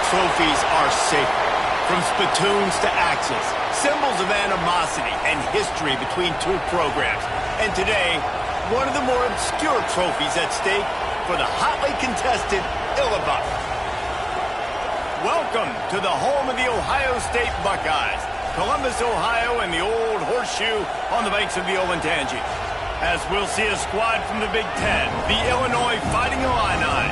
trophies are sacred. From spittoons to axes, symbols of animosity and history between two programs. And today, one of the more obscure trophies at stake for the hotly contested Buck. Welcome to the home of the Ohio State Buckeyes, Columbus, Ohio, and the old horseshoe on the banks of the Olentangy. As we'll see a squad from the Big Ten, the Illinois Fighting Illini,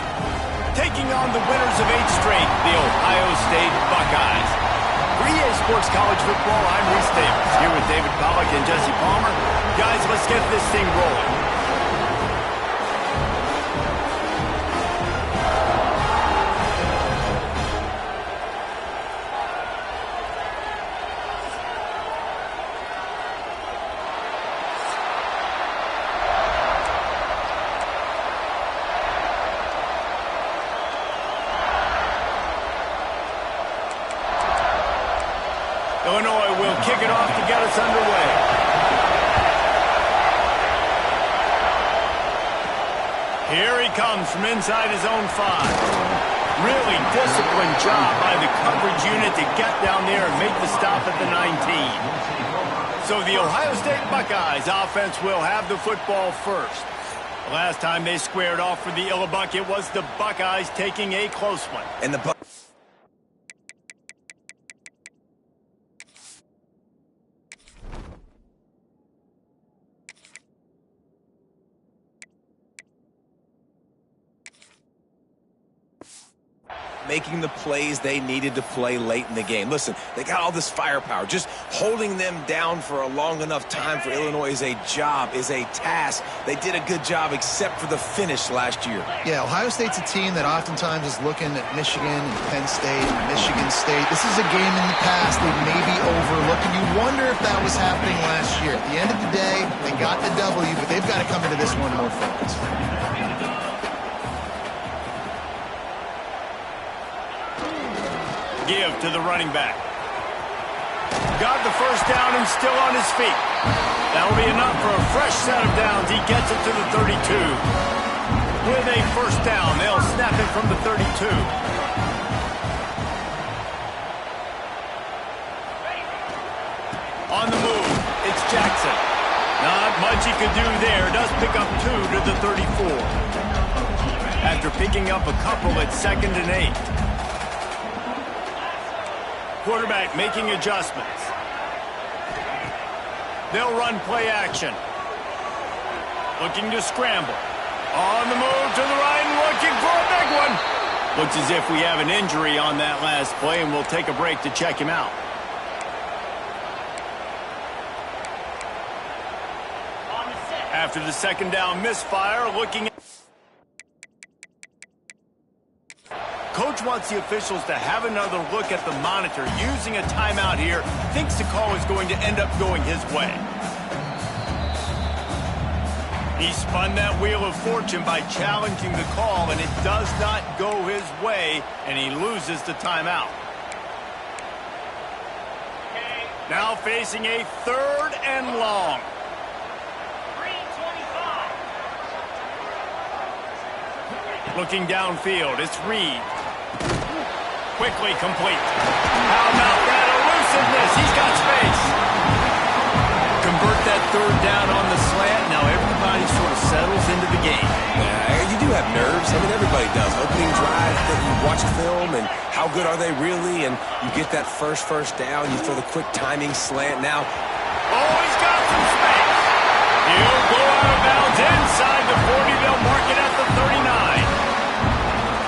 taking on the winners of 8 straight, the Ohio State Buckeyes. For EA Sports College Football, I'm Reese Davis, here with David Pollack and Jesse Palmer. Guys, let's get this thing rolling. Illinois will kick it off to get us underway. Here he comes from inside his own 5. Really disciplined job by the coverage unit to get down there and make the stop at the 19. So the Ohio State Buckeyes offense will have the football first. The last time they squared off for the Buck, it was the Buckeyes taking a close one. And the making the plays they needed to play late in the game. Listen, they got all this firepower. Just holding them down for a long enough time for Illinois is a job, is a task. They did a good job except for the finish last year. Yeah, Ohio State's a team that oftentimes is looking at Michigan and Penn State and Michigan State. This is a game in the past they may be overlooked, and you wonder if that was happening last year. At the end of the day, they got the W, but they've got to come into this one more focused. Give to the running back. Got the first down and still on his feet. That'll be enough for a fresh set of downs. He gets it to the 32. With a first down, they'll snap it from the 32. On the move, it's Jackson. Not much he could do there. Does pick up 2 to the 34. After picking up a couple at 2nd and 8. Quarterback making adjustments. They'll run play action. Looking to scramble. On the move to the right and looking for a big one. Looks as if we have an injury on that last play, and we'll take a break to check him out. After the second down misfire, looking at... Coach wants the officials to have another look at the monitor. Using a timeout here, thinks the call is going to end up going his way. He spun that wheel of fortune by challenging the call, and it does not go his way, and he loses the timeout. Now facing a 3rd and long. Looking downfield, it's Reed. Quickly complete. How about that elusiveness? He's got space. Convert that 3rd down on the slant. Now everybody sort of settles into the game. Yeah, you do have nerves. I mean, everybody does. Opening drive, that you watch film, and how good are they really? And you get that first down. You throw the quick timing slant. Now, he's got some space. He'll go out of bounds inside the 40. They'll mark it at the 39.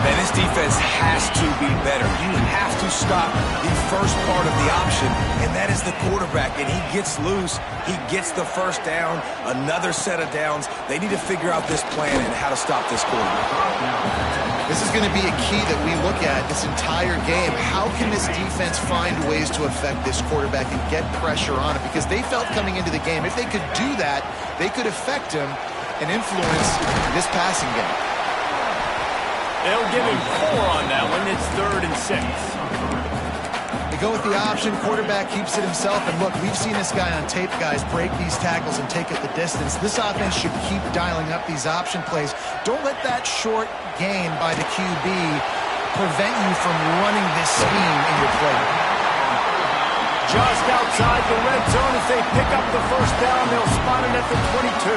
Man, this defense has to be better. You have to stop the first part of the option, and that is the quarterback. And he gets loose. He gets the first down, another set of downs. They need to figure out this plan and how to stop this quarterback. This is going to be a key that we look at this entire game. How can this defense find ways to affect this quarterback and get pressure on it? Because they felt coming into the game, if they could do that, they could affect him and influence this passing game. They'll give him 4 on that one. It's 3rd and 6. They go with the option. Quarterback keeps it himself. And look, we've seen this guy on tape, guys, break these tackles and take it the distance. This offense should keep dialing up these option plays. Don't let that short gain by the QB prevent you from running this scheme in your play. Just outside the red zone as they pick up the first down. They'll spot it at the 22.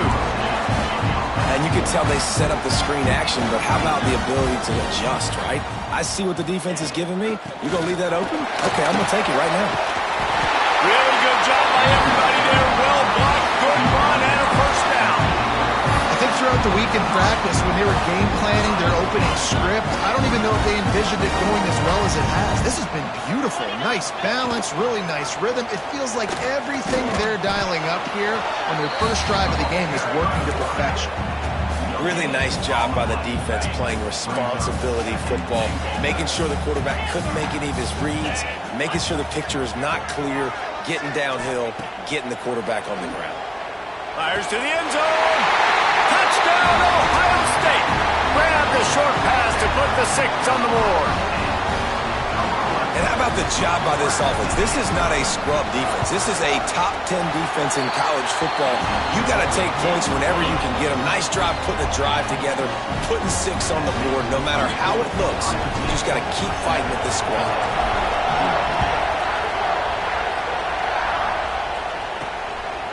And you can tell they set up the screen action, but how about the ability to adjust, right? I see what the defense is giving me. You gonna leave that open? Okay, I'm gonna take it right now. Really good job by everybody there. Well blocked, good run, and a first down. I think throughout the week in practice, when they were game planning their opening script, I don't even know if they envisioned it going as well as it has. This has been beautiful. Nice balance, really nice rhythm. It feels like everything they're dialing up here on their first drive of the game is working to perfection. Really nice job by the defense playing responsibility football, making sure the quarterback couldn't make any of his reads, making sure the picture is not clear, getting downhill, getting the quarterback on the ground. Fires to the end zone. Touchdown, Ohio State. Grab the short pass to put the 6 on the board. And how about the job by this offense? This is not a scrub defense. This is a top 10 defense in college football. You got to take points whenever you can get them. Nice job putting a drive together, putting 6 on the board. No matter how it looks, you just got to keep fighting with this squad.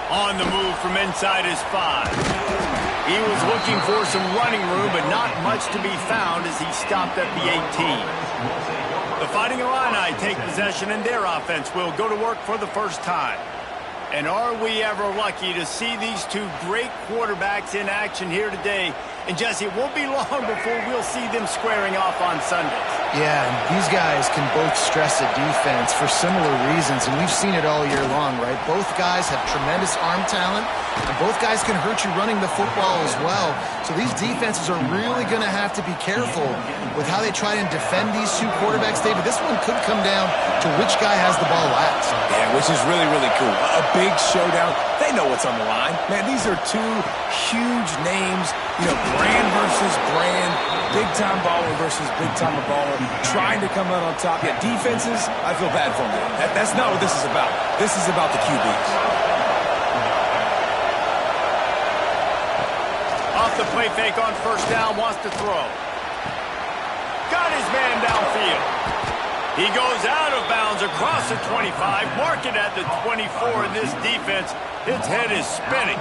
On the move from inside his 5. He was looking for some running room, but not much to be found as he stopped at the 18. The Fighting Illini take possession, and their offense will go to work for the first time. And are we ever lucky to see these two great quarterbacks in action here today? And Jesse, it won't be long before we'll see them squaring off on Sundays. Yeah, and these guys can both stress a defense for similar reasons, and we've seen it all year long, right? Both guys have tremendous arm talent, and both guys can hurt you running the football as well. So these defenses are really going to have to be careful with how they try and defend these two quarterbacks, David. This one could come down to which guy has the ball last. Yeah, which is really, really cool. A big showdown. They know what's on the line. Man, these are two huge names, you know, brand versus brand, big-time baller versus big-time baller, trying to come out on top. Yeah, defenses, I feel bad for them. That's not what this is about. This is about the QBs. Off the play fake on first down, wants to throw. Got his man downfield. He goes out of bounds across the 25, mark it at the 24, and this defense, its head is spinning.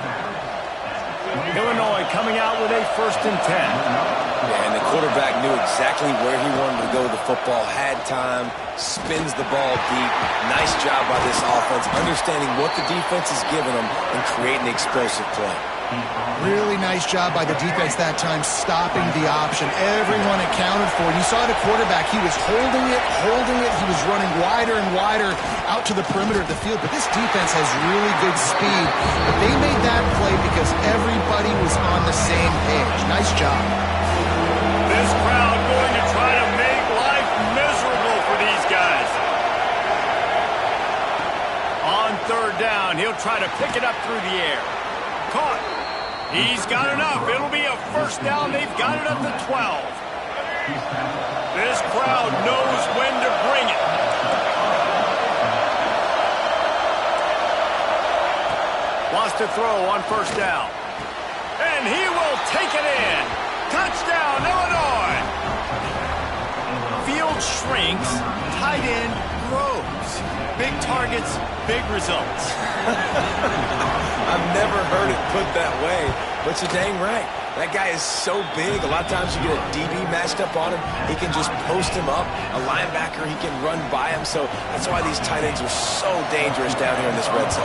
Illinois coming out with a 1st and 10. Yeah, and the quarterback knew exactly where he wanted to go with the football, had time, spins the ball deep. Nice job by this offense, understanding what the defense is giving them and creating explosive play. Really nice job by the defense that time, stopping the option. Everyone accounted for it. You saw the quarterback. He was holding it. He was running wider and wider out to the perimeter of the field. But this defense has really good speed. But they made that play because everybody was on the same page. Nice job. This crowd going to try to make life miserable for these guys. On 3rd down, he'll try to pick it up through the air. Caught. He's got enough. It'll be a 1st down. They've got it at the 12. This crowd knows when to bring it. Wants to throw on 1st down. And he will take it in. Touchdown, Illinois. Field shrinks. Tight end grows. Big targets, big results. I've never heard it put that way, but you're dang right. That guy is so big. A lot of times you get a DB matched up on him. He can just post him up. A linebacker, he can run by him. So that's why these tight ends are so dangerous down here in this red zone.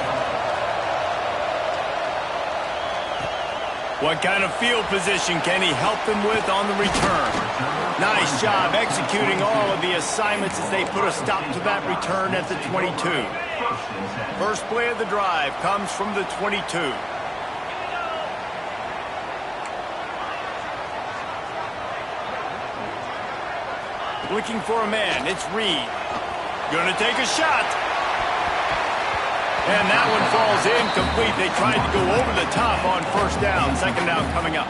What kind of field position can he help them with on the return? Nice job executing all of the assignments as they put a stop to that return at the 22. First play of the drive comes from the 22. Looking for a man, it's Reed. Gonna take a shot. And that one falls incomplete. They tried to go over the top on 1st down. 2nd down coming up.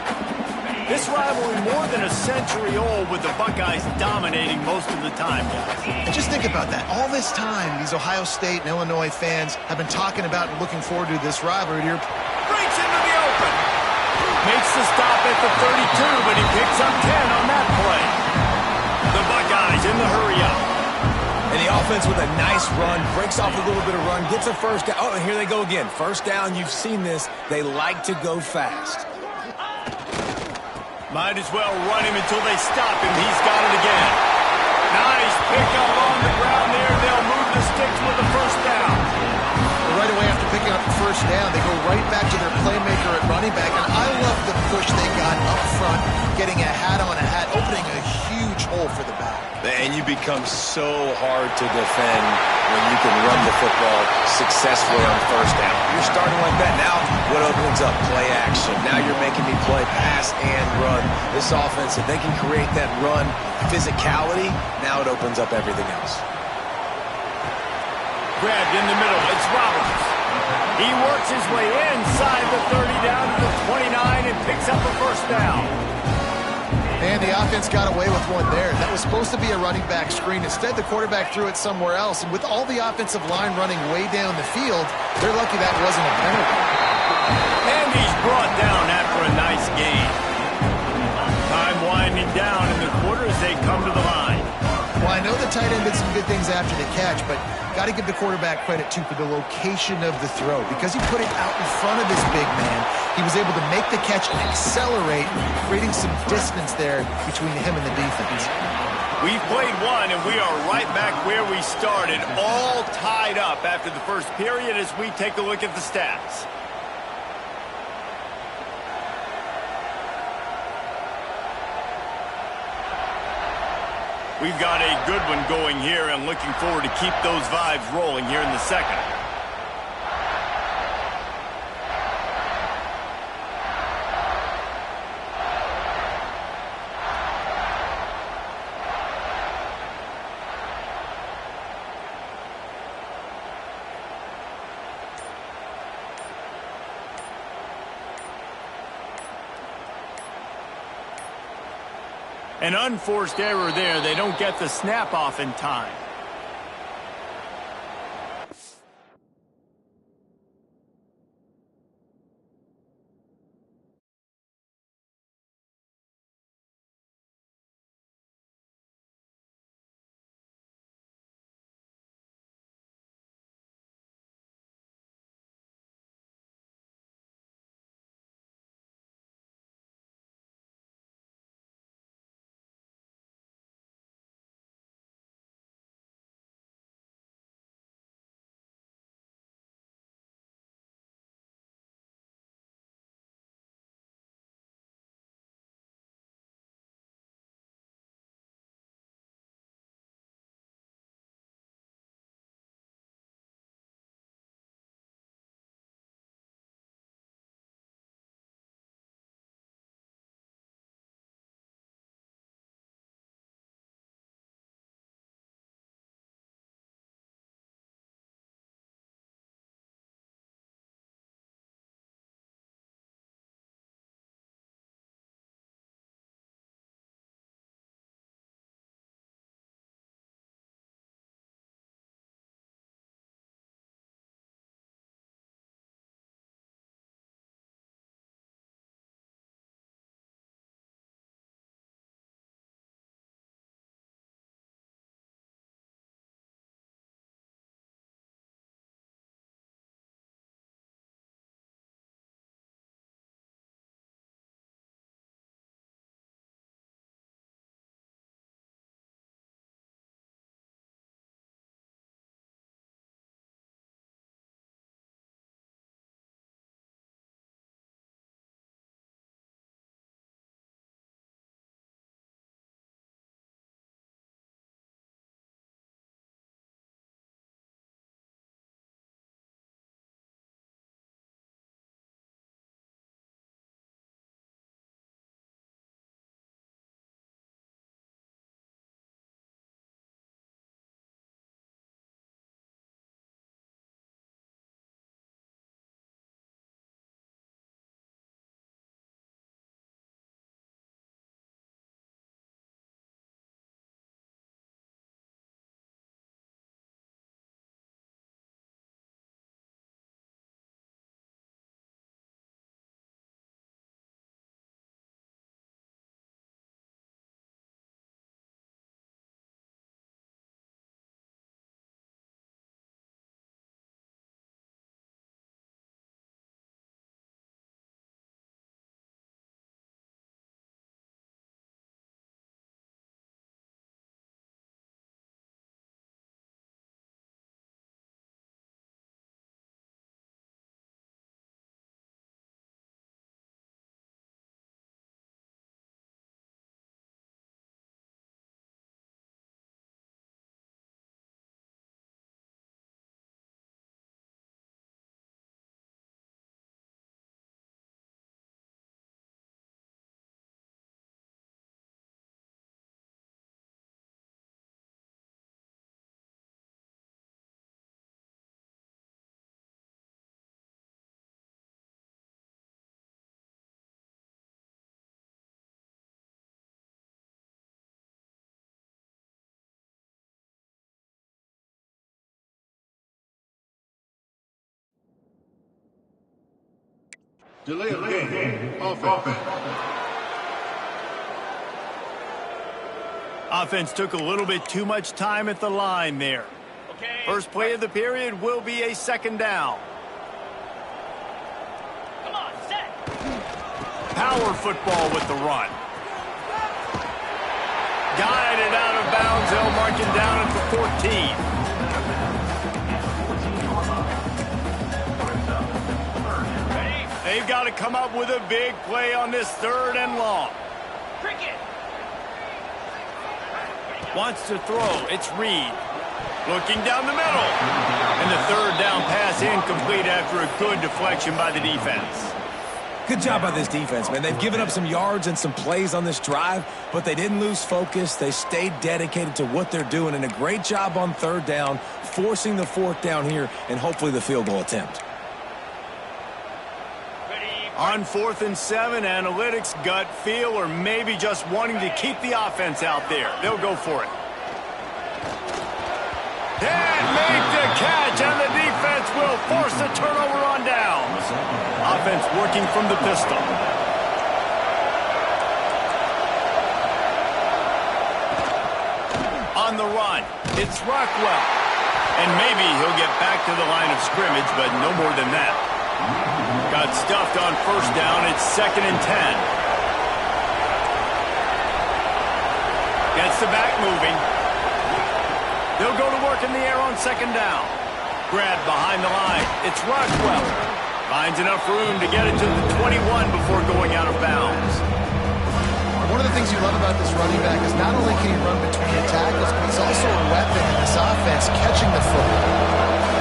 This rivalry more than a century old with the Buckeyes dominating most of the time, guys. And just think about that. All this time, these Ohio State and Illinois fans have been talking about and looking forward to this rivalry here. Breaks into the open. Makes the stop at the 32, but he picks up 10 on that play. The Buckeyes in the hurry-up. And the offense with a nice run, breaks off a little bit of run, gets a first down. Oh, and here they go again. First down, you've seen this. They like to go fast. Might as well run him until they stop him. He's got it again. Nice pickup on the ground there. They'll move the sticks with the first down. Right away after picking up the first down, they go right back to their playmaker at running back. And I love the push they got up front, getting a hat on a hat, opening a huge hole for the back. And you become so hard to defend when you can run the football successfully on first down. You're starting like that. Now, what opens up? Play action. Now you're making me play pass and run. This offense, if they can create that run physicality, now it opens up everything else. Grabbed in the middle. It's Roberts. He works his way inside the 30 down to the 29 and picks up a first down. And the offense got away with one there. That was supposed to be a running back screen. Instead, the quarterback threw it somewhere else. And with all the offensive line running way down the field, they're lucky that wasn't a penalty. And he's brought down after a nice gain. Time winding down in the quarter as they come to the line. Well, I know the tight end did some good things after the catch, but got to give the quarterback credit, too, for the location of the throw. Because he put it out in front of his big man, he was able to make the catch and accelerate, creating some distance there between him and the defense. We've played one, and we are right back where we started, all tied up after the first period as we take a look at the stats. We've got a good one going here and looking forward to keep those vibes rolling here in the second. An unforced error there. They don't get the snap off in time. Delay of game. Offense. Offense took a little bit too much time at the line there. First play of the period will be a second down. Come on, set. Power football with the run. Guided out of bounds. They'll mark him down at the 14. They've got to come up with a big play on this third and long. Cricket. Wants to throw. It's Reed. Looking down the middle. And the third down pass incomplete after a good deflection by the defense. Good job by this defense, man. They've given up some yards and some plays on this drive, but they didn't lose focus. They stayed dedicated to what they're doing, and a great job on third down, forcing the fourth down here, and hopefully the field goal attempt. On 4th and 7, analytics, gut feel, or maybe just wanting to keep the offense out there. They'll go for it. And make the catch, and the defense will force the turnover on downs. Offense working from the pistol. On the run, it's Rockwell. And maybe he'll get back to the line of scrimmage, but no more than that. Got stuffed on first down. It's 2nd and 10. Gets the back moving. They'll go to work in the air on 2nd down. Grab behind the line. It's Rockwell. Finds enough room to get it to the 21 before going out of bounds. One of the things you love about this running back is not only can he run between the tackles, but he's also a weapon in this offense, catching the football.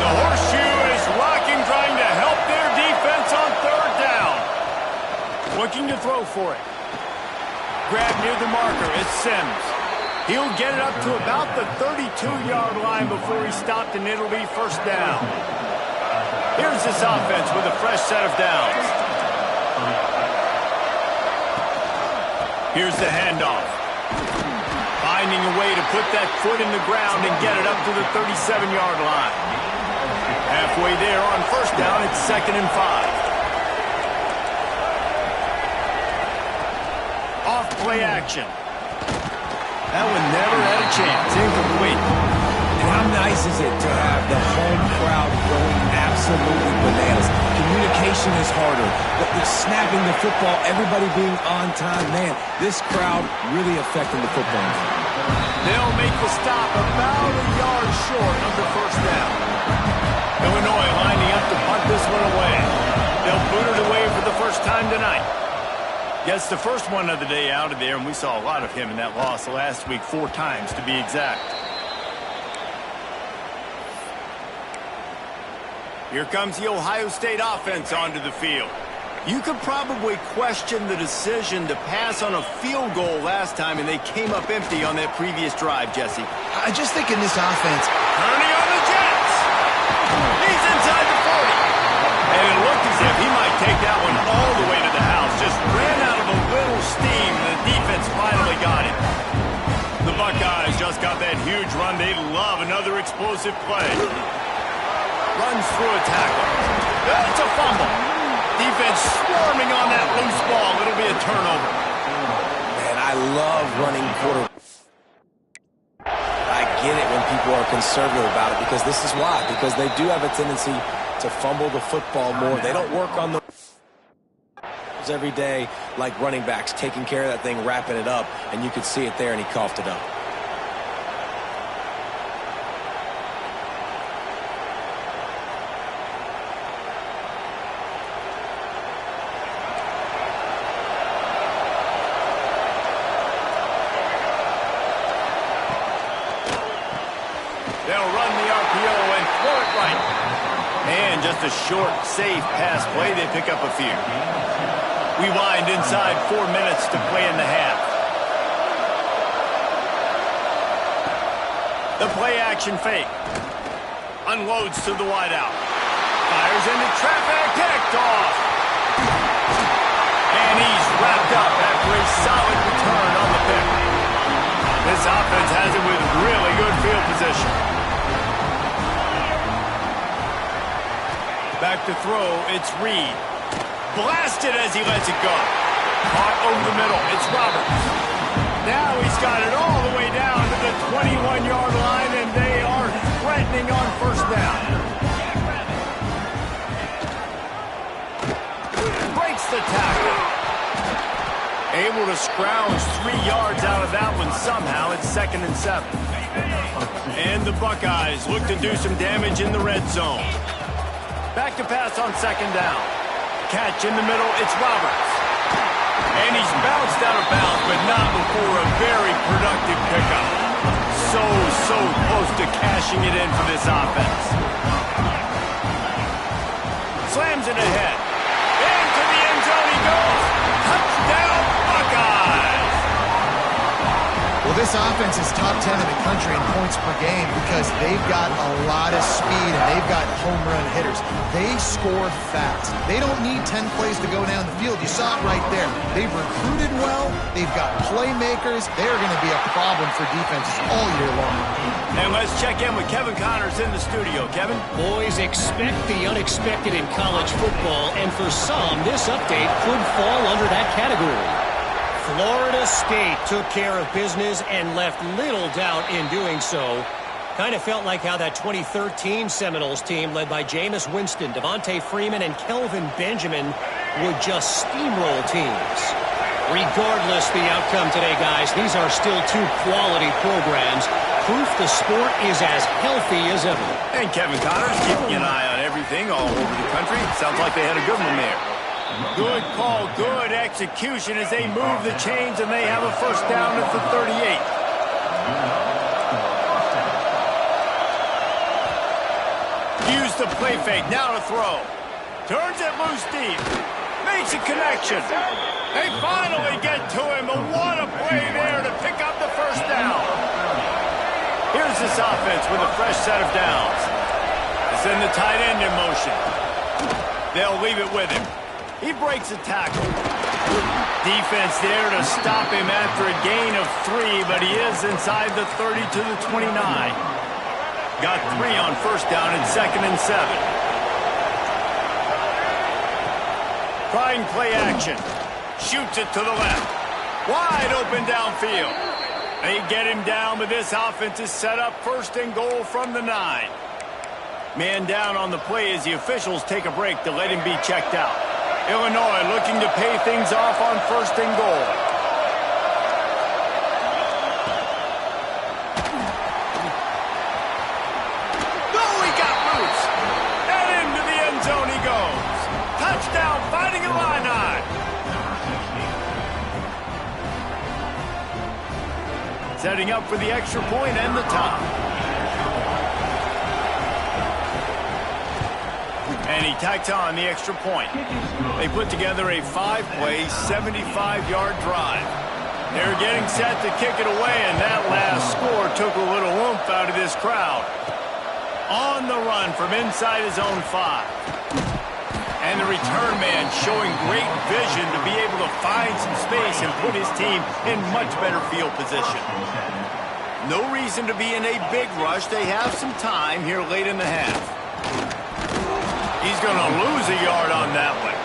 The horseshoe is rocking, trying to help their defense on third down. Looking to throw for it. Grab near the marker. It's Sims. He'll get it up to about the 32-yard line before he stopped, and it'll be first down. Here's this offense with a fresh set of downs. Here's the handoff. Finding a way to put that foot in the ground and get it up to the 37-yard line. Halfway there on first down, it's 2nd and 5. Off play action. That one never had a chance. Incomplete. And how nice is it to have the home crowd going absolutely bananas? Communication is harder. The snapping the football, everybody being on time. Man, this crowd really affecting the football game. They'll make the stop about a yard short of the first down. Illinois lining up to punt this one away. They'll boot it away for the first time tonight. Gets the first one of the day out of there, and we saw a lot of him in that loss last week, 4 times to be exact. Here comes the Ohio State offense onto the field. You could probably question the decision to pass on a field goal last time, and they came up empty on that previous drive, Jesse. I just think in this offense, Turning on the Jets. He's inside the 40. And it looked as if he might take that one all the way to the house. Just ran out of a little steam. The defense finally got it. The Buckeyes just got that huge run. They love another explosive play. Runs through a tackle. That's a fumble. Defense swarming on that loose ball. It'll be a turnover. Man, I love running quarter. I get it when people are conservative about it, because this is why. Because they do have a tendency to fumble the football more. They don't work on the every day like running backs, taking care of that thing, wrapping it up, and you could see it there, and he coughed it up. They'll run the RPO and throw it right. And just a short, safe pass play. They pick up a few. We wind inside 4 minutes to play in the half. The play action fake. Unloads to the wideout. Fires into traffic. Picked off. And he's wrapped up after a solid return on the pick. This offense has it with really good field position. Back to throw, it's Reed. blasted as he lets it go. Caught over the middle. It's Roberts. Now he's got it all the way down to the 21-yard line, and they are threatening on first down. Breaks the tackle. Able to scrounge 3 yards out of that one somehow. It's 2nd and 7. And the Buckeyes look to do some damage in the red zone. Back to pass on 2nd down. Catch in the middle, it's Roberts. And he's bounced out of bounds, but not before a very productive pickup. So close to cashing it in for this offense. Slams it ahead. Into the end zone he goes. Touchdown, Buckeyes! Well, this offense is top 10 in the country in points per game because they've got a lot of speed and they've got home run hitters. They score fast. They don't need 10 plays to go down the field. You saw it right there. They've recruited well. They've got playmakers. They're going to be a problem for defenses all year long. And let's check in with Kevin Connors in the studio. Kevin? Boys, expect the unexpected in college football, and for some, this update could fall under that category. Florida State took care of business and left little doubt in doing so. Kind of felt like how that 2013 Seminoles team led by Jameis Winston, Devontae Freeman, and Kelvin Benjamin would just steamroll teams. Regardless the outcome today, guys, these are still 2 quality programs. Proof the sport is as healthy as ever. And Kevin Connors keeping an eye on everything all over the country. Sounds like they had a good one there. Good call, good execution as they move the chains, and they have a first down at the 38. Use the play fake, now to throw. Turns it loose deep. Makes a connection. They finally get to him, but what a play there to pick up the first down. Here's this offense with a fresh set of downs. Send the tight end in motion. They'll leave it with him. He breaks a tackle. Defense there to stop him after a gain of 3, but he is inside the 30 to the 29. Got 3 on first down and 2nd and 7. Trying play action. Shoots it to the left. Wide open downfield. They get him down, but this offense is set up 1st and goal from the 9. Man down on the play as the officials take a break to let him be checked out. Illinois looking to pay things off on 1st and goal. Oh, he got loose. And into the end zone he goes. Touchdown, Fighting Illini. Setting up for the extra point and the tie. And he tacks on the extra point. They put together a 5-play, 75-yard drive. They're getting set to kick it away, and that last score took a little oomph out of this crowd. On the run from inside his own 5. And the return man showing great vision to be able to find some space and put his team in much better field position. No reason to be in a big rush. They have some time here late in the half. He's going to lose a yard on that one.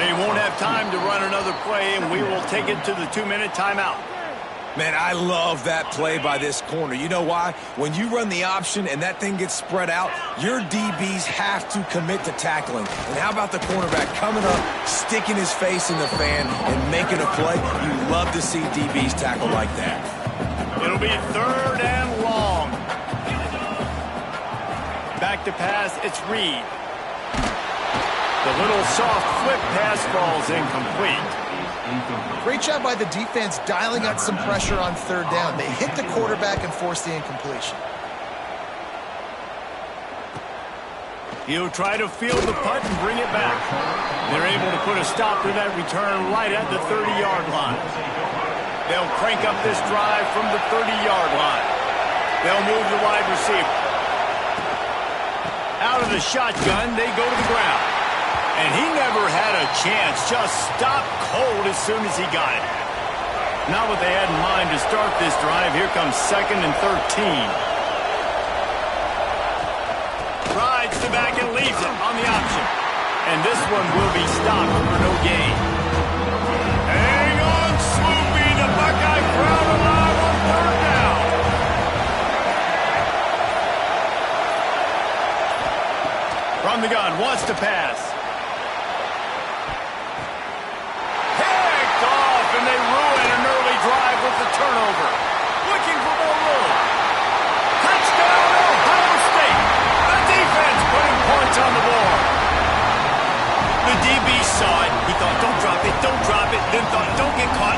They won't have time to run another play, and we will take it to the 2-minute timeout. Man, I love that play by this corner. You know why? When you run the option and that thing gets spread out, your DBs have to commit to tackling. And how about the cornerback coming up, sticking his face in the fan, and making a play? You love to see DBs tackle like that. It'll be 3rd and long. Back to pass, it's Reed. The little soft flip pass falls incomplete. Great job by the defense dialing up some pressure on 3rd down. They hit the quarterback and forced the incompletion. He'll try to field the punt and bring it back. They're able to put a stop to that return right at the 30-yard line. They'll crank up this drive from the 30-yard line. They'll move the wide receiver. Out of the shotgun, they go to the ground. And he never had a chance, just stopped cold as soon as he got it. Not what they had in mind to start this drive. Here comes 2nd and 13. Rides to back and leaves it on the option. And this one will be stopped for no gain. Hang on, Sloopy. The Buckeye crowd alive on third down. From the gun, wants to pass. Picked off, and they ruin an early drive with the turnover. Looking for more room. Touchdown, Ohio State. The defense putting points on the board. The DB saw it. He thought, don't drop it, don't drop it. Then thought, don't get caught.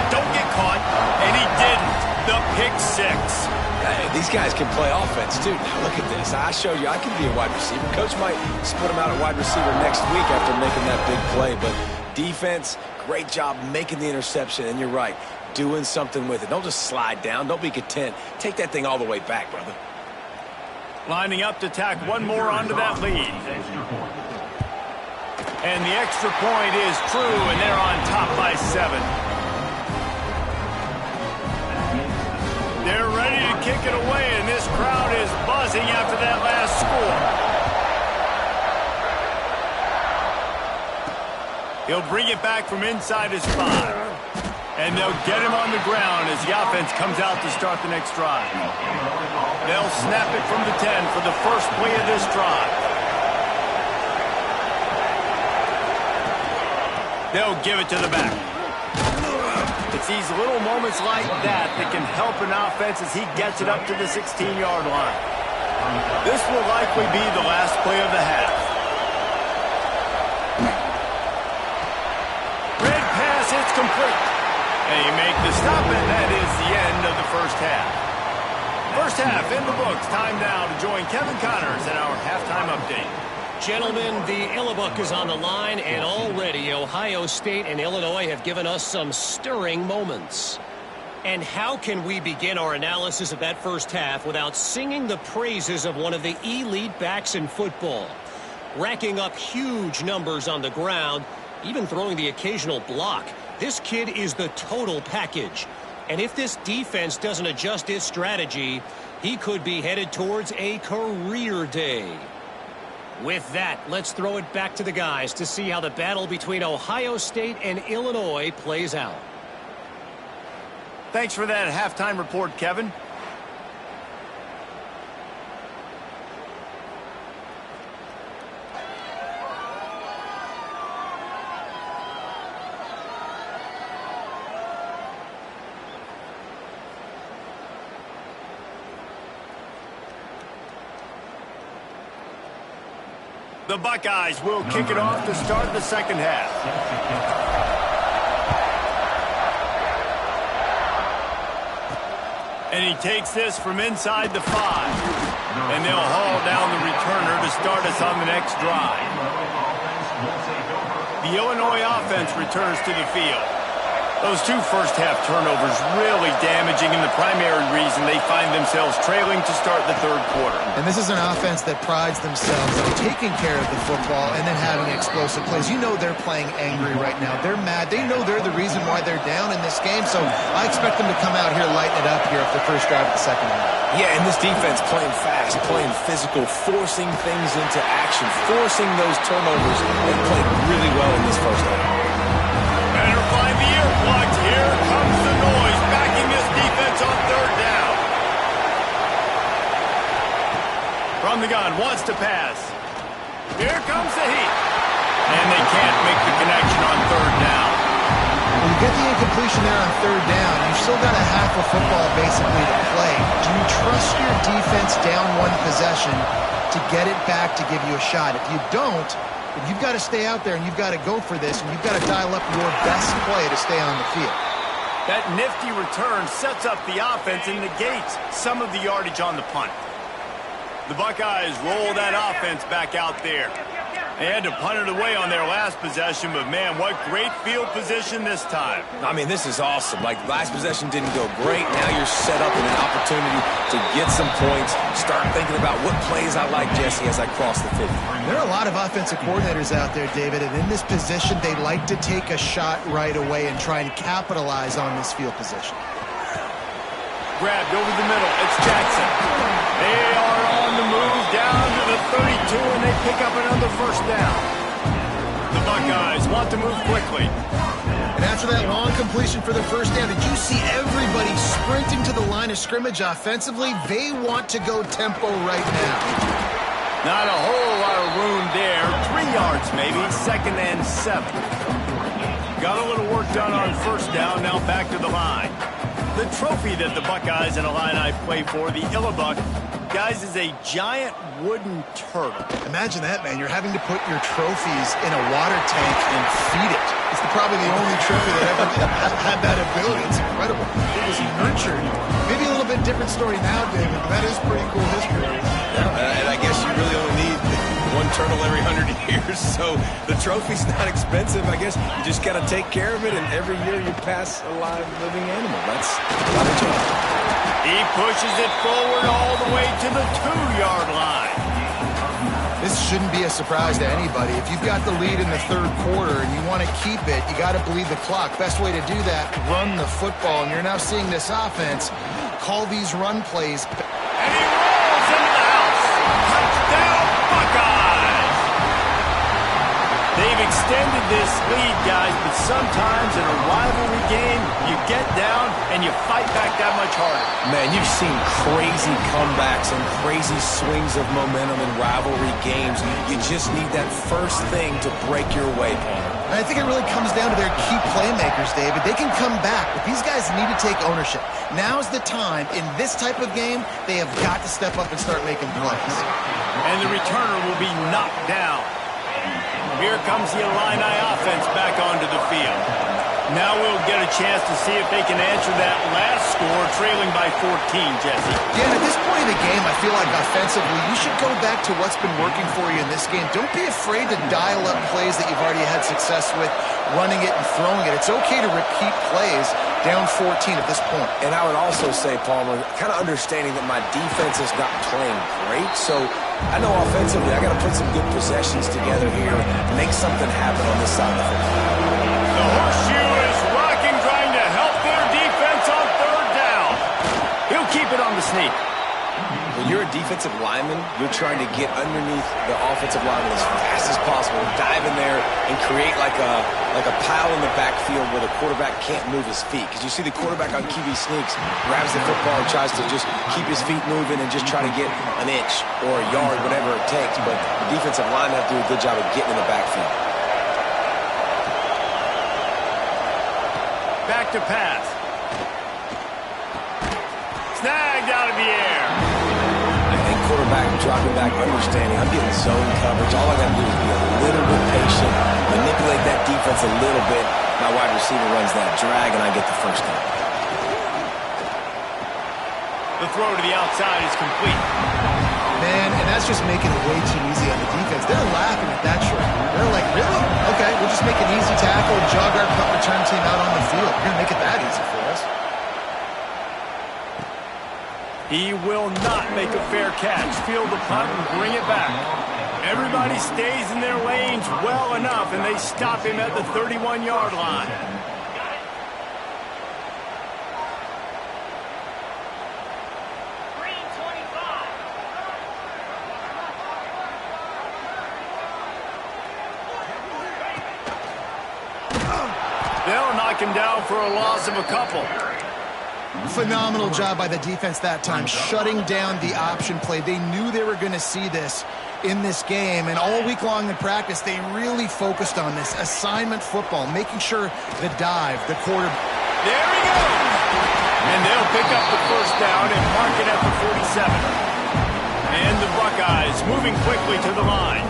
And he didn't. The pick six. Hey, these guys can play offense, too. Now, look at this. I showed you I can be a wide receiver. Coach might split him out at wide receiver next week after making that big play. But defense, great job making the interception. And you're right, doing something with it. Don't just slide down. Don't be content. Take that thing all the way back, brother. Lining up to tack one more onto that lead. And the extra point is true, and they're on top by 7. They're ready to kick it away, and this crowd is buzzing after that last score. He'll bring it back from inside his 5. And they'll get him on the ground as the offense comes out to start the next drive. They'll snap it from the 10 for the first play of this drive. They'll give it to the back. It's these little moments like that that can help an offense as he gets it up to the 16-yard line. This will likely be the last play of the half. Red pass, it's complete. And you make the stop, and that is the end of the first half. First half in the books. Time now to join Kevin Connors in our halftime update. Gentlemen, the Illinois is on the line, and already Ohio State and Illinois have given us some stirring moments. And how can we begin our analysis of that first half without singing the praises of one of the elite backs in football? Racking up huge numbers on the ground, even throwing the occasional block. This kid is the total package. And if this defense doesn't adjust its strategy, he could be headed towards a career day. With that, let's throw it back to the guys to see how the battle between Ohio State and Illinois plays out. Thanks for that halftime report, Kevin. The Buckeyes will kick it off to start the second half. And he takes this from inside the 5. And they'll haul down the returner to start us on the next drive. The Illinois offense returns to the field. Those 2 first-half turnovers really damaging, and the primary reason they find themselves trailing to start the third quarter. And this is an offense that prides themselves on taking care of the football and then having explosive plays. You know they're playing angry right now. They're mad. They know they're the reason why they're down in this game, so I expect them to come out here, lighten it up here after the first drive of the second half. Yeah, and this defense playing fast, playing physical, forcing things into action, forcing those turnovers, and played really well in this first half. Better find the earplugs. Here comes the noise, backing this defense on third down. From the gun, wants to pass. Here comes the heat. And they can't make the connection on third down. When you get the incompletion there on third down, you've still got a half of football basically to play. Do you trust your defense down one possession to get it back to give you a shot? If you don't, you've got to stay out there and you've got to go for this, and you've got to dial up your best play to stay on the field. That nifty return sets up the offense and negates some of the yardage on the punt. The Buckeyes roll that offense back out there. They had to punt it away on their last possession, but man, what great field position this time. I mean, this is awesome. Like, last possession didn't go great. Now you're set up in an opportunity to get some points. Start thinking about what plays I like, Jesse, as I cross the 50. There are a lot of offensive coordinators out there, David, and in this position, they like to take a shot right away and try and capitalize on this field position. Grabbed over the middle. It's Jackson. They are on the move down to the 32, and they pick up another first down. Buckeyes want to move quickly. And after that long completion for the first down, did you see everybody sprinting to the line of scrimmage offensively? They want to go tempo right now. Not a whole lot of room there. 3 yards maybe, 2nd and 7. Got a little work done on first down, now back to the line. The trophy that the Buckeyes and Illini play for, the Illibuck, guys, is a giant wooden turtle. Imagine that, man. You're having to put your trophies in a water tank and feed it. It's probably the only trophy that ever had that ability. It's incredible. It was nurtured. Maybe a little bit different story now, David, but that is pretty cool history. Yeah, and I guess you really only need one turtle every 100 years, so the trophy's not expensive. I guess you just got to take care of it, and every year you pass a live living animal. That's a lot of job. He pushes it forward all the way to the 2-yard line. This shouldn't be a surprise to anybody. If you've got the lead in the 3rd quarter and you want to keep it, you got to bleed the clock. Best way to do that, run the football. And you're now seeing this offense call these run plays. And he rolls into the house. Touchdown, Buckeyes! They've extended this lead, guys, but sometimes in a rivalry game, you get down and you fight back that much harder. Man, you've seen crazy comebacks and crazy swings of momentum in rivalry games. You just need that first thing to break your way, Palmer. And I think it really comes down to their key playmakers, David. They can come back, but these guys need to take ownership. Now's the time. In this type of game, they have got to step up and start making plays. And the returner will be knocked down. Here comes the Illini offense back onto the field. Now we'll get a chance to see if they can answer that last score, trailing by 14, Jesse. Yeah, at this point in the game, I feel like offensively, you should go back to what's been working for you in this game. Don't be afraid to dial up plays that you've already had success with, running it and throwing it. It's okay to repeat plays down 14 at this point. And I would also say, Palmer, kind of understanding that my defense is not playing great, so I know offensively I got to put some good possessions together here and make something happen on this side of the football. The horseshoe is rocking, trying to help their defense on 3rd down. He'll keep it on the sneak. When you're a defensive lineman, you're trying to get underneath the offensive lineman as fast as possible, dive in there and create like a pile in the backfield where the quarterback can't move his feet. Because you see the quarterback on QB sneaks, grabs the football and tries to just keep his feet moving and just try to get an inch or a yard, whatever it takes. But the defensive linemen have to do a good job of getting in the backfield. Back to pass. Snagged out of the air. I think quarterback dropping back, understanding I'm getting zone coverage. All I got to do is be a little bit patient, manipulate that defense a little bit. My wide receiver runs that drag, and I get the first down. The throw to the outside is complete. Man, and that's just making it way too easy on the defense. They're laughing at that short. They're like, really? Okay, we'll just make an easy tackle and jog our punt return team out on the field. We're going to make it that easy for us. He will not make a fair catch. Field the punt and bring it back. Everybody stays in their lanes well enough, and they stop him at the 31-yard line. They'll knock him down for a loss of a couple. Phenomenal job by the defense that time, shutting down the option play. They knew they were going to see this in this game, and all week long in practice, they really focused on this assignment football, making sure the dive, the quarter. There he goes! And they'll pick up the first down and mark it at the 47. And the Buckeyes moving quickly to the line.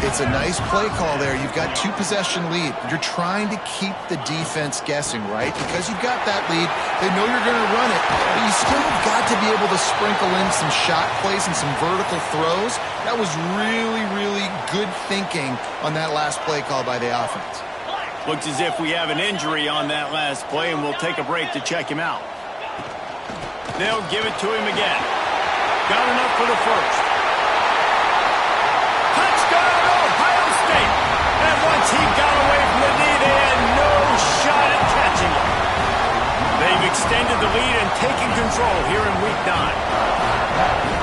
It's a nice play call there. You've got 2-possession lead. You're trying to keep the defense guessing, right? Because you've got that lead. They know you're going to run it, but you still have got to be able to sprinkle in some shot plays and some vertical throws. That was really, really good thinking on that last play call by the offense. Looks as if we have an injury on that last play, and we'll take a break to check him out. They'll give it to him again. Got enough for the first. And once he got away from the knee, they had no shot at catching him. They've extended the lead and taken control here in Week 9.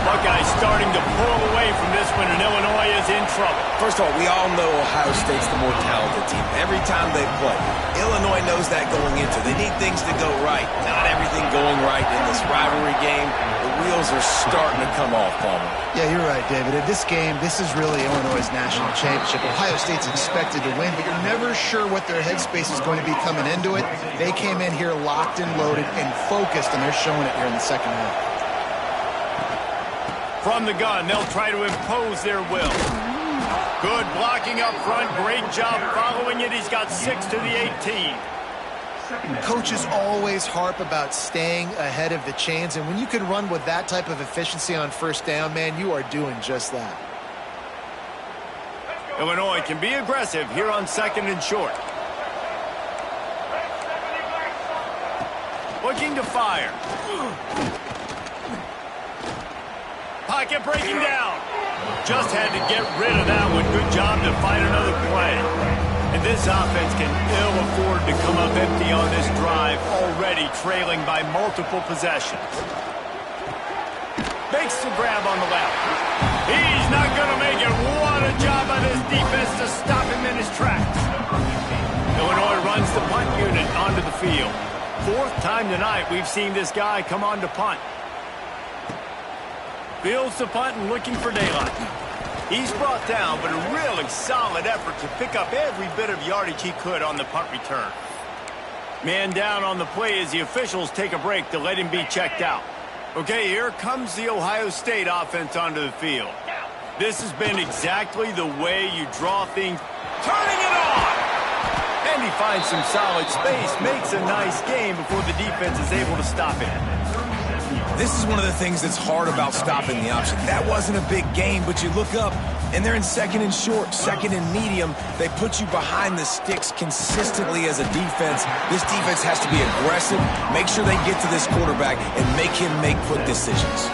Buckeyes starting to pull away from this one, and Illinois is in trouble. First of all, we all know Ohio State's the more talented team every time they play. Illinois knows that going into. They need things to go right. Not everything going right in this rivalry game. The wheels are starting to come off, Palmer. Yeah, you're right, David. In this game, this is really Illinois' national championship. Ohio State's expected to win, but you're never sure what their headspace is going to be coming into it. They came in here locked and loaded and focused, and they're showing it here in the second half. From the gun, they'll try to impose their will. Good blocking up front. Great job following it. He's got 6 to the 18. Coaches always harp about staying ahead of the chains, and when you can run with that type of efficiency on first down, man, you are doing just that. Illinois can be aggressive here on 2nd and short. Looking to fire. Pocket breaking down. Just had to get rid of that one. Good job to find another play. And this offense can ill afford to come up empty on this drive, already trailing by multiple possessions. Makes the grab on the left. He's not going to make it. What a job by this defense to stop him in his tracks. Illinois runs the punt unit onto the field. 4th time tonight we've seen this guy come on to punt. Fields the punt and looking for daylight. He's brought down, but a really solid effort to pick up every bit of yardage he could on the punt return. Man down on the play as the officials take a break to let him be checked out. Okay, here comes the Ohio State offense onto the field. This has been exactly the way you draw things. Turning it on! And he finds some solid space, makes a nice game before the defense is able to stop him. This is one of the things that's hard about stopping the option. That wasn't a big game, but you look up, and they're in 2nd and short, 2nd and medium. They put you behind the sticks consistently as a defense. This defense has to be aggressive, make sure they get to this quarterback, and make him make quick decisions.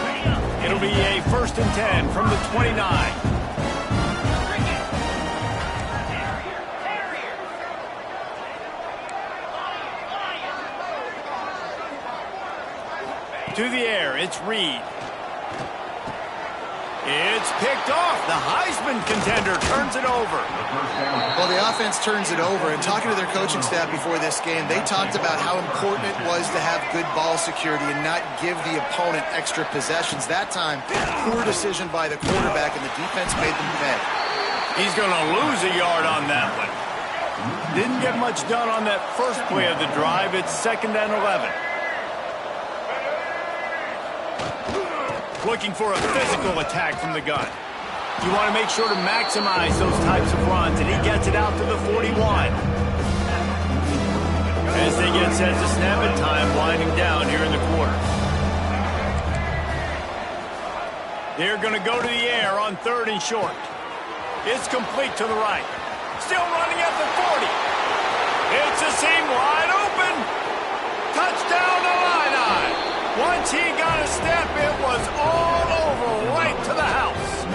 It'll be a 1st and 10 from the 29. To the air, it's Reed. It's picked off. The Heisman contender turns it over. Well, the offense turns it over, and talking to their coaching staff before this game, they talked about how important it was to have good ball security and not give the opponent extra possessions. That time, poor decision by the quarterback, and the defense made them pay. He's going to lose a yard on that one. Didn't get much done on that first play of the drive. It's 2nd and 11. Looking for a physical attack from the gun. You want to make sure to maximize those types of runs, and he gets it out to the 41. As they get set to snap it, time winding down here in the quarter. They're going to go to the air on 3rd and short. It's complete to the right. Still running at the 40. It's a seam wide open. Touchdown to Illini. Once he got a step, it was all over, right to the house.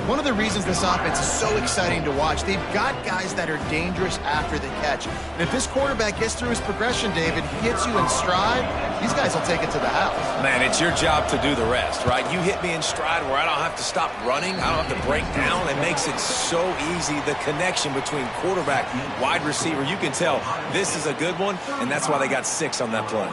One of the reasons this offense is so exciting to watch, they've got guys that are dangerous after the catch. And if this quarterback gets through his progression, David, he hits you in stride, these guys will take it to the house. Man, it's your job to do the rest, right? You hit me in stride where I don't have to stop running. I don't have to break down. It makes it so easy. The connection between quarterback, wide receiver, you can tell this is a good one, and that's why they got 6 on that play.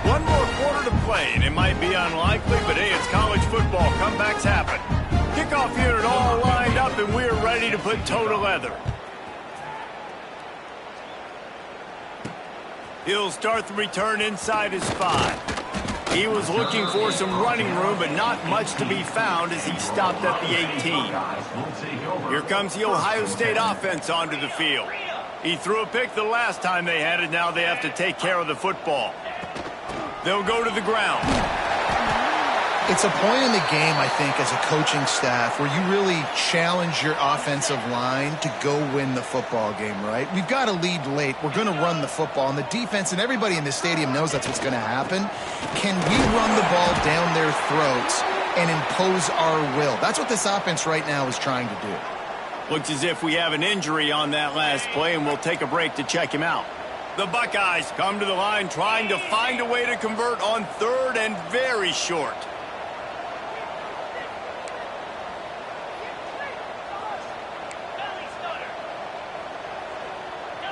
One more quarter to play, and it might be unlikely, but hey, it's college football. Comebacks happen. Kickoff unit all lined up, and we're ready to put toe to leather. He'll start the return inside his 5. He was looking for some running room, but not much to be found as he stopped at the 18. Here comes the Ohio State offense onto the field. He threw a pick the last time they had it. Now they have to take care of the football. They'll go to the ground. It's a point in the game, I think, as a coaching staff where you really challenge your offensive line to go win the football game, right? We've got to lead late. We're going to run the football. And the defense and everybody in the stadium knows that's what's going to happen. Can we run the ball down their throats and impose our will? That's what this offense right now is trying to do. Looks as if we have an injury on that last play, and we'll take a break to check him out. The Buckeyes come to the line trying to find a way to convert on 3rd and very short.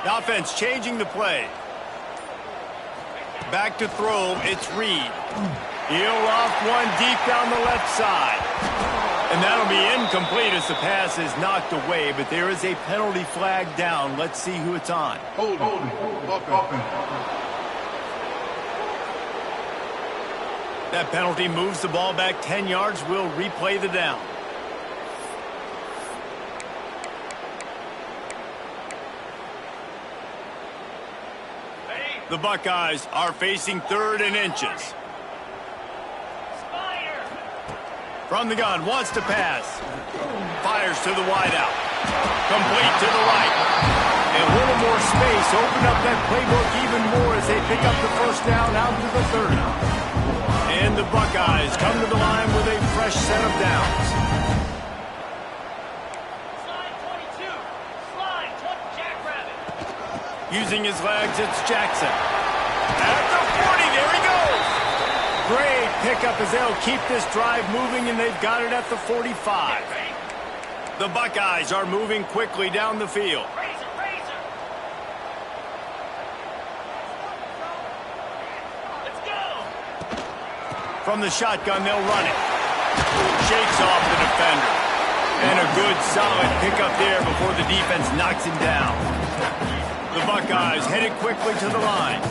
The offense changing the play. Back to throw, it's Reed. He'll loft one deep down the left side. And that'll be incomplete as the pass is knocked away, but there is a penalty flag down. Let's see who it's on. Hold offense. That penalty moves the ball back 10 yards. We'll replay the down. The Buckeyes are facing 3rd and inches. From the gun, wants to pass. Fires to the wideout. Complete to the right. And a little more space. Open up that playbook even more as they pick up the first down out to the 30. And the Buckeyes come to the line with a fresh set of downs. Slide 22. Slide 20. Jackrabbit. Using his legs, it's Jackson. At the 40, there he goes. Great pickup as they'll keep this drive moving, and they've got it at the 45. The Buckeyes are moving quickly down the field. Razor. Let's go. From the shotgun, they'll run it. Shakes off the defender. And a good, solid pickup there before the defense knocks him down. The Buckeyes headed quickly to the line.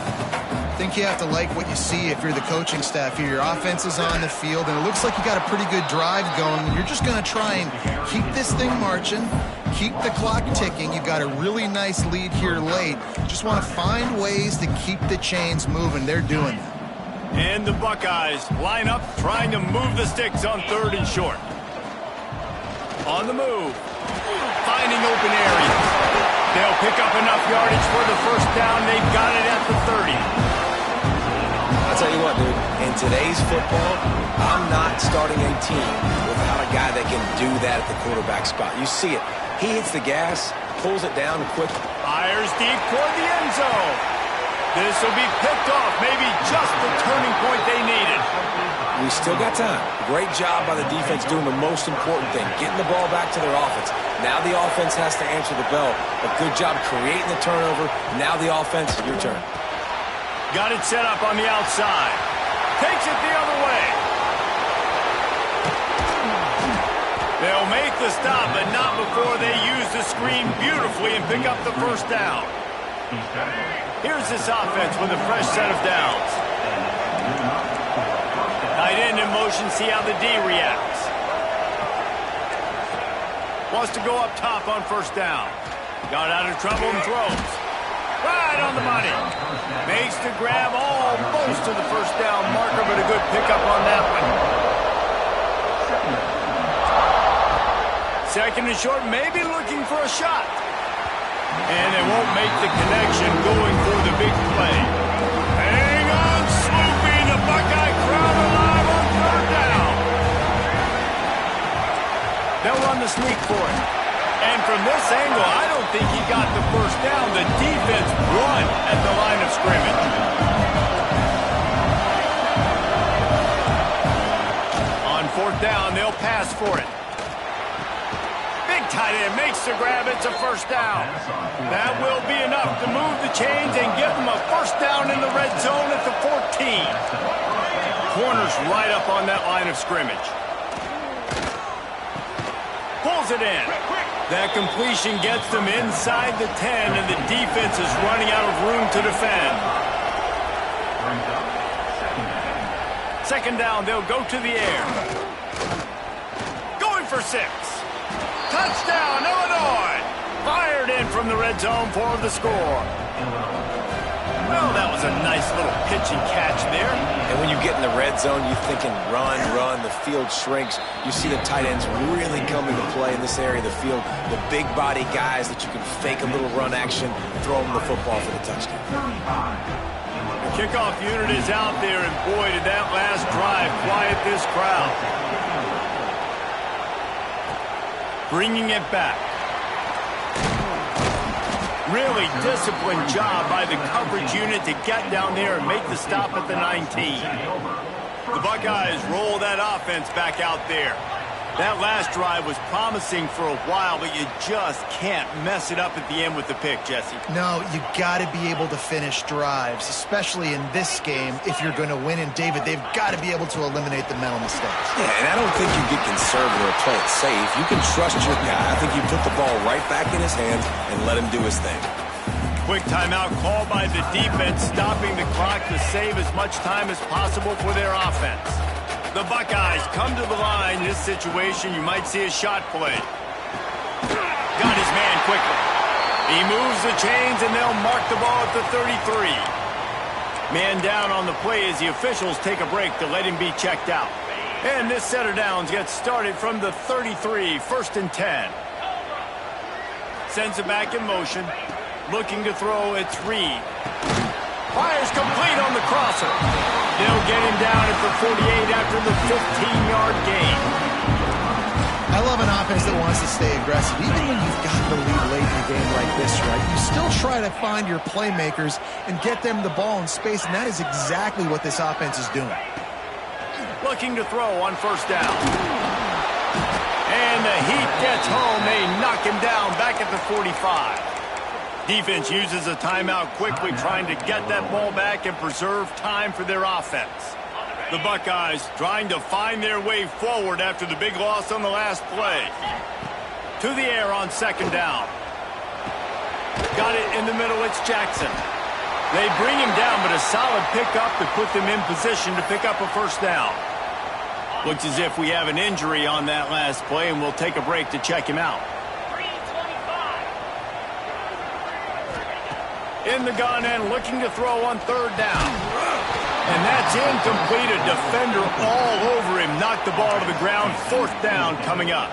I think you have to like what you see if you're the coaching staff here. Your offense is on the field, and it looks like you got a pretty good drive going. You're just going to try and keep this thing marching, keep the clock ticking. You've got a really nice lead here late. Just want to find ways to keep the chains moving. They're doing that. And the Buckeyes line up, trying to move the sticks on 3rd and short. On the move. Finding open areas. They'll pick up enough yardage for the first down. They've got it at the 30. I'll tell you what, dude, in today's football, I'm not starting a team without a guy that can do that at the quarterback spot. You see it. He hits the gas, pulls it down quick. Fires deep toward the end zone. This will be picked off, maybe just the turning point they needed. We still got time. Great job by the defense doing the most important thing, getting the ball back to their offense. Now the offense has to answer the bell. A good job creating the turnover. Now the offense, your turn. Got it set up on the outside. Takes it the other way. They'll make the stop, but not before they use the screen beautifully and pick up the first down. Here's this offense with a fresh set of downs. Tight end in motion, see how the D reacts. Wants to go up top on first down. Got out of trouble and throws. Right on the money. Makes the grab almost to the first down marker, but a good pickup on that one. 2nd and short, maybe looking for a shot. And they won't make the connection going for the big play. Hang on, swooping. The Buckeye crowd alive on 3rd down. They'll run the sneak for it. And from this angle, I don't think he got the first down. The defense won at the line of scrimmage. On 4th down, they'll pass for it. Big tight end makes the grab. It's a first down. That will be enough to move the chains and give them a first down in the red zone at the 14. Corners right up on that line of scrimmage. Pulls it in. That completion gets them inside the 10, and the defense is running out of room to defend. 2nd down, they'll go to the air. Going for 6. Touchdown, Illinois! Fired in from the red zone for the score. Well, that was a nice little pitch and catch there. And when you get in the red zone, you're thinking run. The field shrinks. You see the tight ends really coming to play in this area of the field. The big body guys that you can fake a little run action, throw them the football for the touchdown. The kickoff unit is out there, and boy, did that last drive quiet this crowd. Bringing it back. Really disciplined job by the coverage unit to get down there and make the stop at the 19. The Buckeyes roll that offense back out there. That last drive was promising for a while, but you just can't mess it up at the end with the pick, Jesse. No, you got to be able to finish drives, especially in this game if you're going to win. And, David, they've got to be able to eliminate the mental mistakes. Yeah, and I don't think you get conservative or play it safe. You can trust your guy. I think you put the ball right back in his hands and let him do his thing. Quick timeout called by the defense, stopping the clock to save as much time as possible for their offense. The Buckeyes come to the line. In this situation, you might see a shot play. Got his man quickly. He moves the chains, and they'll mark the ball at the 33. Man down on the play as the officials take a break to let him be checked out. And this set of downs gets started from the 33, 1st and 10. Sends it back in motion. Looking to throw, it's Reed. Fires complete on the crosser. They'll get him down at the 48 after the 15-yard gain. I love an offense that wants to stay aggressive. Even when you've got the lead late in a game like this, right, you still try to find your playmakers and get them the ball in space, and that is exactly what this offense is doing. Looking to throw on 1st down. And the heat gets home. They knock him down back at the 45. Defense uses a timeout quickly, trying to get that ball back and preserve time for their offense. The Buckeyes trying to find their way forward after the big loss on the last play. To the air on 2nd down. Got it in the middle, it's Jackson. They bring him down, but a solid pickup to put them in position to pick up a 1st down. Looks as if we have an injury on that last play, and we'll take a break to check him out. In the gun and looking to throw on 3rd down. And that's incomplete. A defender all over him. Knocked the ball to the ground. 4th down coming up.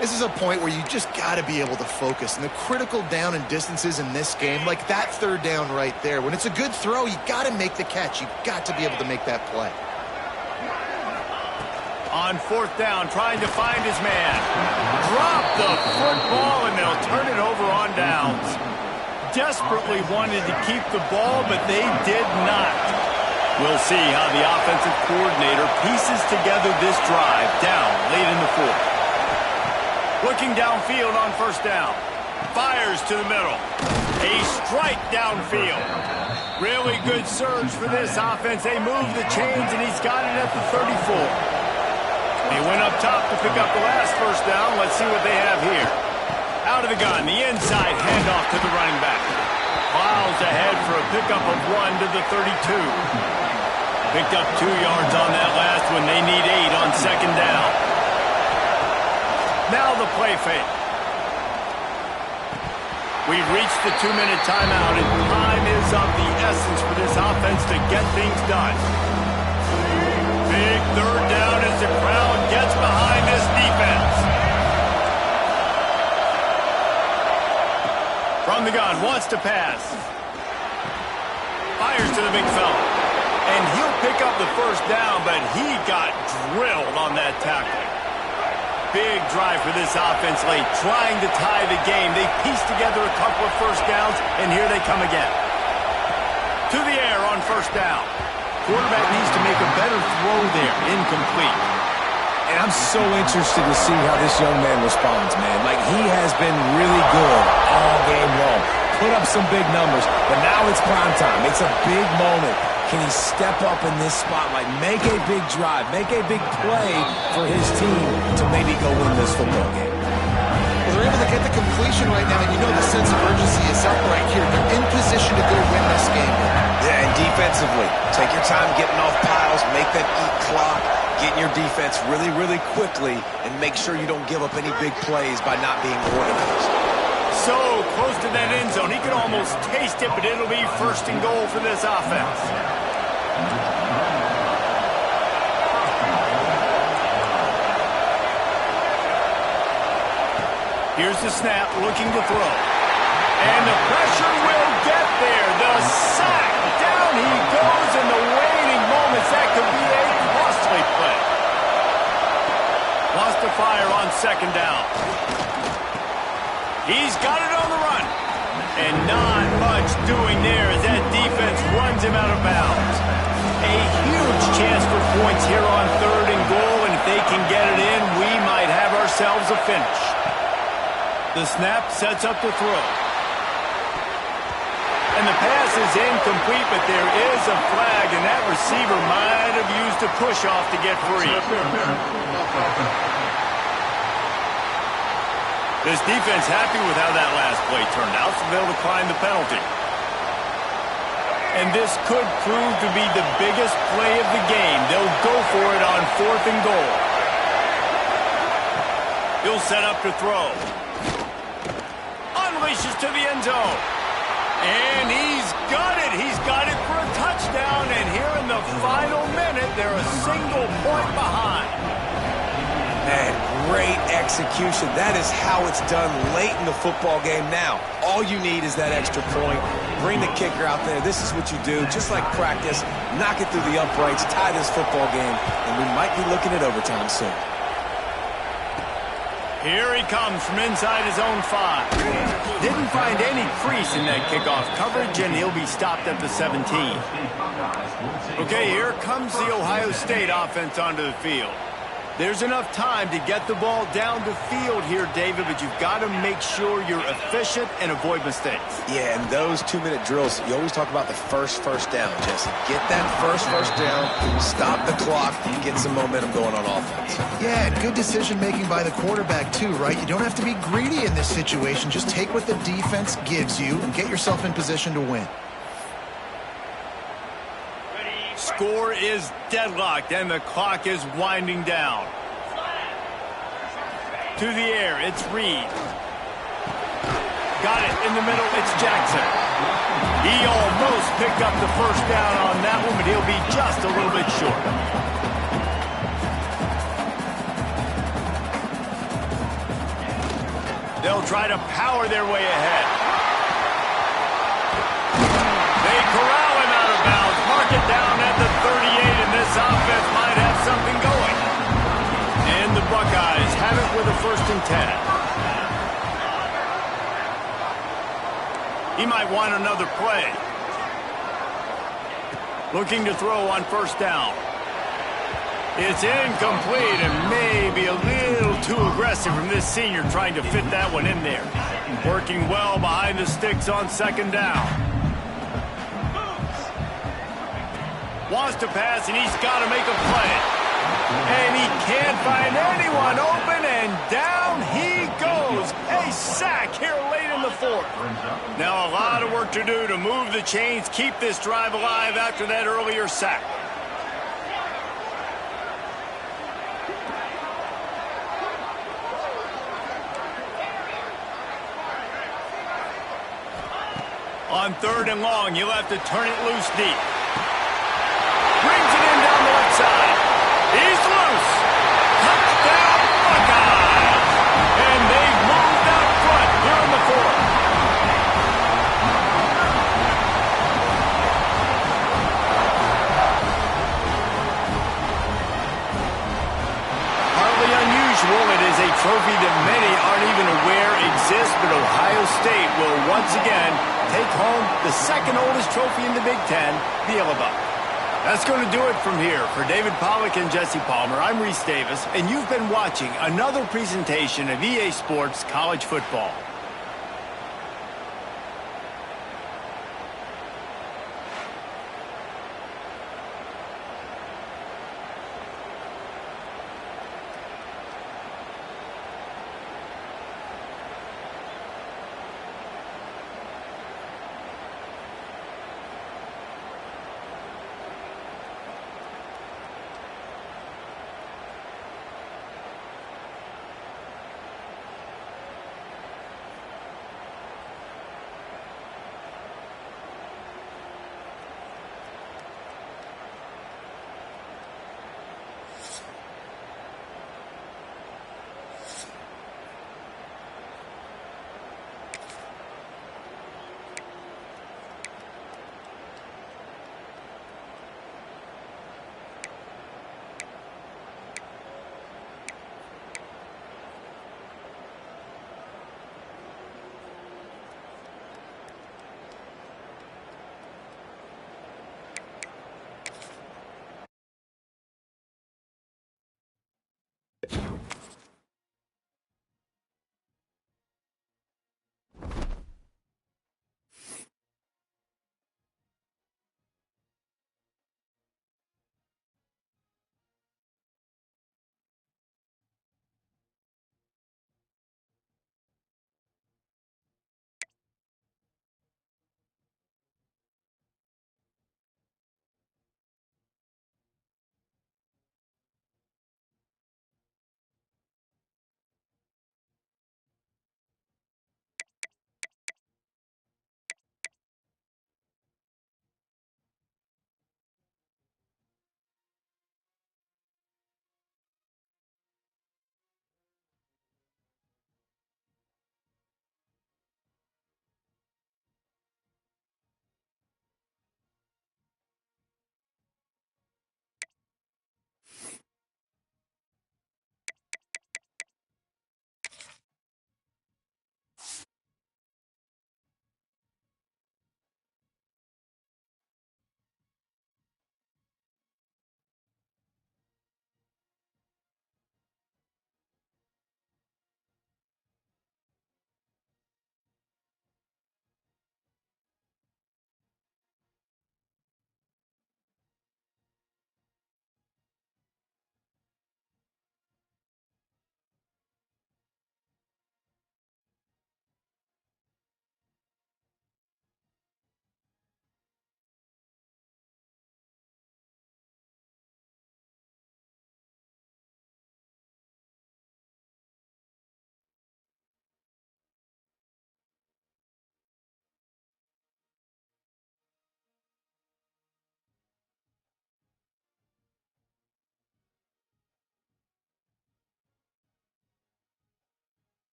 This is a point where you just got to be able to focus. And the critical down and distances in this game, like that 3rd down right there, when it's a good throw, you got to make the catch. You got to be able to make that play. On 4th down, trying to find his man. Drop the football, and they'll turn it over on downs. Desperately wanted to keep the ball, but they did not. We'll see how the offensive coordinator pieces together this drive down late in the 4th. Looking downfield on 1st down. Fires to the middle. A strike downfield. Really good surge for this offense. They move the chains, and he's got it at the 34. They went up top to pick up the last 1st down. Let's see what they have here. Out of the gun, the inside handoff to the running back. Plows ahead for a pickup of 1 to the 32. Picked up 2 yards on that last one. They need 8 on 2nd down. Now the play fake. We've reached the 2-minute timeout, and time is of the essence for this offense to get things done. Big 3rd down as the crowd gets behind this defense. From the gun, wants to pass. Fires to the big fella. And he'll pick up the 1st down, but he got drilled on that tackle. Big drive for this offense late, trying to tie the game. They pieced together a couple of 1st downs, and here they come again. To the air on 1st down. Quarterback needs to make a better throw there. Incomplete. And I'm so interested to see how this young man responds, man. Like, he has been really good all game long. Put up some big numbers, but now it's prime time. It's a big moment. Can he step up in this spotlight, make a big drive, make a big play for his team to maybe go win this football game? Well, they're able to get the completion right now, and you know the sense of urgency is up right here. They're in position to go win this game. Yeah, and defensively, take your time getting off piles, make them eat clock, get in your defense really, really quickly, and make sure you don't give up any big plays by not being organized. So close to that end zone. He could almost taste it, but it'll be 1st and goal for this offense. Here's the snap, looking to throw. And the pressure will get there. The sack. Down he goes in the waning moments. That could be a costly play. Lost the fire on 2nd down. He's got it on the run. And not much doing there as that defense runs him out of bounds. A huge chance for points here on 3rd and goal, and if they can get it in, we might have ourselves a finish. The snap sets up the throw. And the pass is incomplete, but there is a flag, and that receiver might have used a push-off to get free. This defense happy with how that last play turned out, so they'll decline the penalty. And this could prove to be the biggest play of the game. They'll go for it on 4th and goal. He'll set up to throw. Unleashes to the end zone. And he's got it. He's got it for a touchdown. And here in the final minute, they're a single point behind. Man, great execution. That is how it's done late in the football game. Now, all you need is that extra point. Bring the kicker out there. This is what you do. Just like practice, knock it through the uprights, tie this football game, and we might be looking at overtime soon. Here he comes from inside his own 5. Didn't find any crease in that kickoff coverage, and he'll be stopped at the 17. Okay, here comes the Ohio State offense onto the field. There's enough time to get the ball down the field here, David, but you've got to make sure you're efficient and avoid mistakes. Yeah, and those 2-minute drills, you always talk about the first down, Jesse. Get that first down, stop the clock, and get some momentum going on offense. Yeah, and good decision-making by the quarterback, too, right? You don't have to be greedy in this situation. Just take what the defense gives you and get yourself in position to win. Score is deadlocked, and the clock is winding down. To the air, it's Reed. Got it in the middle, it's Jackson. He almost picked up the first down on that one, but he'll be just a little bit short. They'll try to power their way ahead. They corral him out of bounds. Mark it down at the 38, and this offense might have something going. And the Buckeyes have it with a 1st and 10. He might want another play. Looking to throw on 1st down. It's incomplete and maybe a little too aggressive from this senior trying to fit that one in there. Working well behind the sticks on 2nd down. Wants to pass, and he's got to make a play. And he can't find anyone open, and down he goes. A sack here late in the 4th. Now a lot of work to do to move the chains, keep this drive alive after that earlier sack. On 3rd and long, you'll have to turn it loose deep. Brings it in down the left side. He's loose. Touchdown, Buckeyes. And they've moved out front here in the 4th. Hardly unusual. It is a trophy that many aren't even aware exists, but Ohio State will once again take home the 2nd oldest trophy in the Big Ten, the Yellow Buck. That's going to do it from here. For David Pollack and Jesse Palmer, I'm Reese Davis, and you've been watching another presentation of EA Sports College Football.